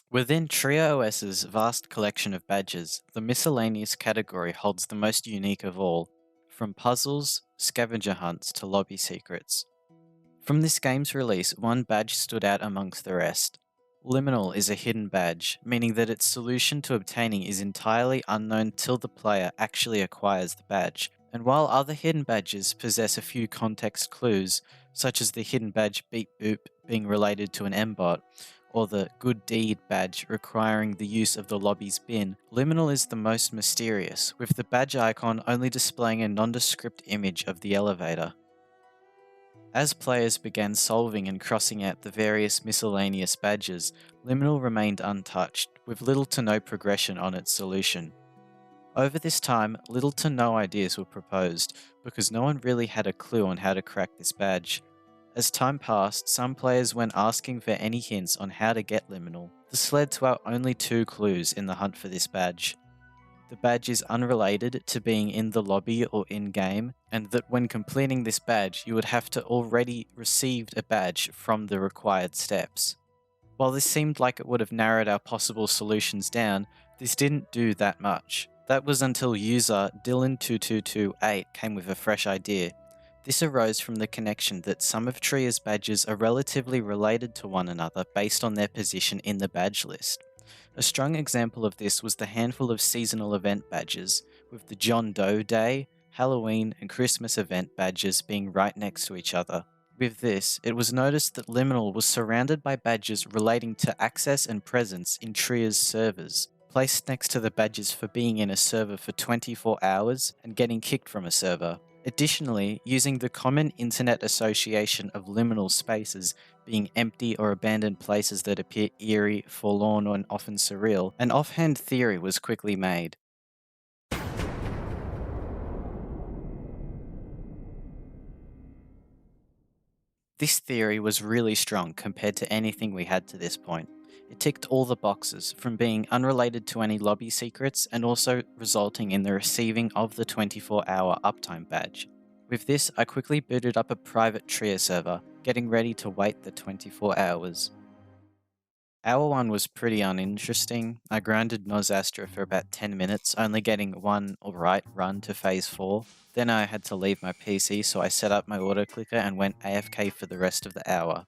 Within TRIA.os's vast collection of badges, the miscellaneous category holds the most unique of all, from puzzles, scavenger hunts to lobby secrets. From this game's release, one badge stood out amongst the rest. Liminal is a hidden badge, meaning that its solution to obtaining is entirely unknown till the player actually acquires the badge. And while other hidden badges possess a few context clues, such as the hidden badge Beep Boop being related to an M-bot, or the Good Deed badge requiring the use of the lobby's bin, Liminal is the most mysterious, with the badge icon only displaying a nondescript image of the elevator. As players began solving and crossing out the various miscellaneous badges, Liminal remained untouched, with little to no progression on its solution. Over this time, little to no ideas were proposed, because no one really had a clue on how to crack this badge. As time passed, some players went asking for any hints on how to get Liminal. This led to our only two clues in the hunt for this badge. The badge is unrelated to being in the lobby or in-game, and that when completing this badge, you would have to already received a badge from the required steps. While this seemed like it would have narrowed our possible solutions down, this didn't do that much. That was until user Dylan2228 came with a fresh idea. This arose from the connection that some of TRIA's badges are relatively related to one another based on their position in the badge list. A strong example of this was the handful of seasonal event badges, with the John Doe Day, Halloween, and Christmas event badges being right next to each other. With this, it was noticed that Liminal was surrounded by badges relating to access and presence in TRIA's servers, placed next to the badges for being in a server for 24 hours and getting kicked from a server. Additionally, using the common internet association of liminal spaces being empty or abandoned places that appear eerie, forlorn, and often surreal, an offhand theory was quickly made. This theory was really strong compared to anything we had to this point. It ticked all the boxes, from being unrelated to any lobby secrets and also resulting in the receiving of the 24-hour uptime badge. With this, I quickly booted up a private TRIA server, getting ready to wait the 24 hours. Hour 1 was pretty uninteresting. I grinded Nosastra for about 10 minutes, only getting one alright run to phase 4. Then I had to leave my PC, so I set up my autoclicker and went AFK for the rest of the hour.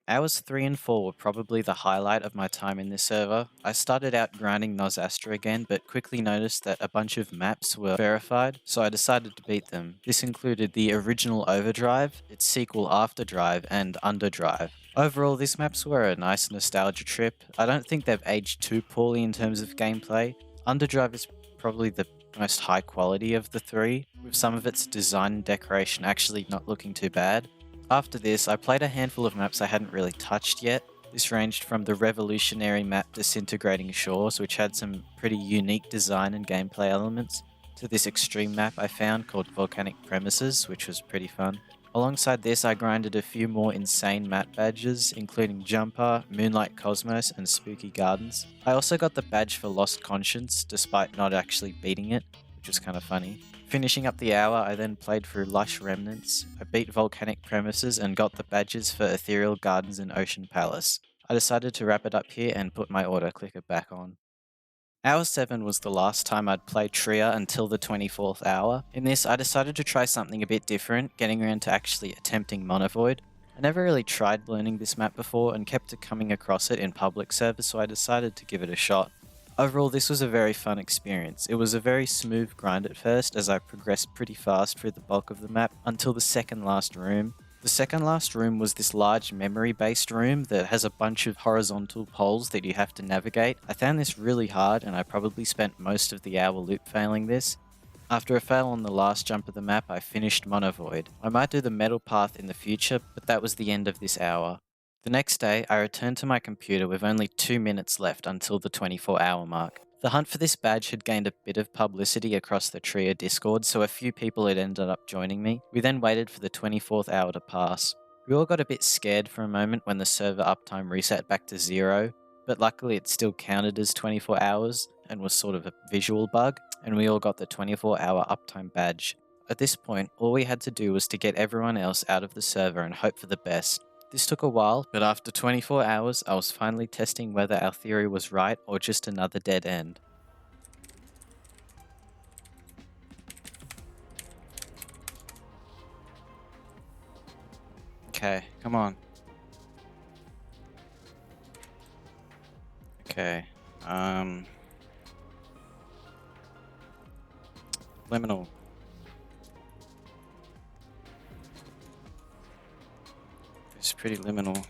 Hours 3 and 4 were probably the highlight of my time in this server. I started out grinding Nosastra again, but quickly noticed that a bunch of maps were verified, so I decided to beat them. This included the original Overdrive, its sequel Afterdrive, and Underdrive. Overall, these maps were a nice nostalgia trip. I don't think they've aged too poorly in terms of gameplay. Underdrive is probably the most high quality of the three, with some of its design and decoration actually not looking too bad. After this, I played a handful of maps I hadn't really touched yet. This ranged from the revolutionary map Disintegrating Shores, which had some pretty unique design and gameplay elements, to this extreme map I found called Volcanic Premises, which was pretty fun. Alongside this, I grinded a few more insane map badges, including Jumper, Moonlight Cosmos, and Spooky Gardens. I also got the badge for Lost Conscience, despite not actually beating it, which was kind of funny. Finishing up the hour, I then played through Lush Remnants. I beat Volcanic Premises and got the badges for Ethereal Gardens and Ocean Palace. I decided to wrap it up here and put my autoclicker back on. Hour 7 was the last time I'd played TRIA until the 24th hour. In this, I decided to try something a bit different, getting around to actually attempting Monovoid. I never really tried learning this map before and kept coming across it in public servers, so I decided to give it a shot. Overall, this was a very fun experience. It was a very smooth grind at first, as I progressed pretty fast through the bulk of the map until the second last room. The second last room was this large memory-based room that has a bunch of horizontal poles that you have to navigate. I found this really hard, and I probably spent most of the hour loop failing this. After a fail on the last jump of the map, I finished Monovoid. I might do the metal path in the future, but that was the end of this hour. The next day, I returned to my computer with only 2 minutes left until the 24-hour mark. The hunt for this badge had gained a bit of publicity across the TRIA Discord, so a few people had ended up joining me. We then waited for the 24th hour to pass. We all got a bit scared for a moment when the server uptime reset back to 0, but luckily it still counted as 24 hours and was sort of a visual bug, and we all got the 24-hour uptime badge. At this point, all we had to do was to get everyone else out of the server and hope for the best. This took a while, but after 24 hours, I was finally testing whether our theory was right or just another dead end. Okay, come on. Okay, Liminal. It's pretty liminal.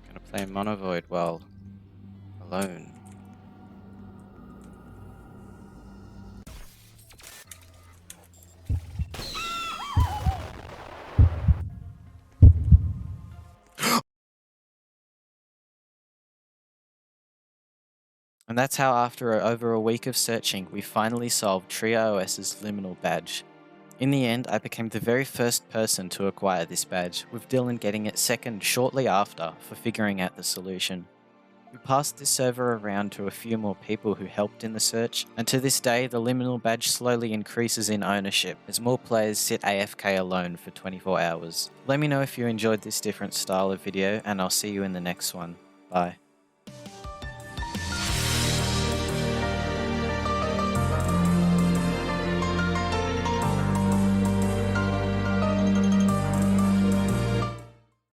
Gonna play Monovoid while alone. And that's how after over a week of searching, we finally solved TRIA.os' Liminal badge. In the end, I became the very first person to acquire this badge, with Dylan getting it second shortly after for figuring out the solution. We passed this server around to a few more people who helped in the search, and to this day the Liminal badge slowly increases in ownership as more players sit AFK alone for 24 hours. Let me know if you enjoyed this different style of video, and I'll see you in the next one. Bye.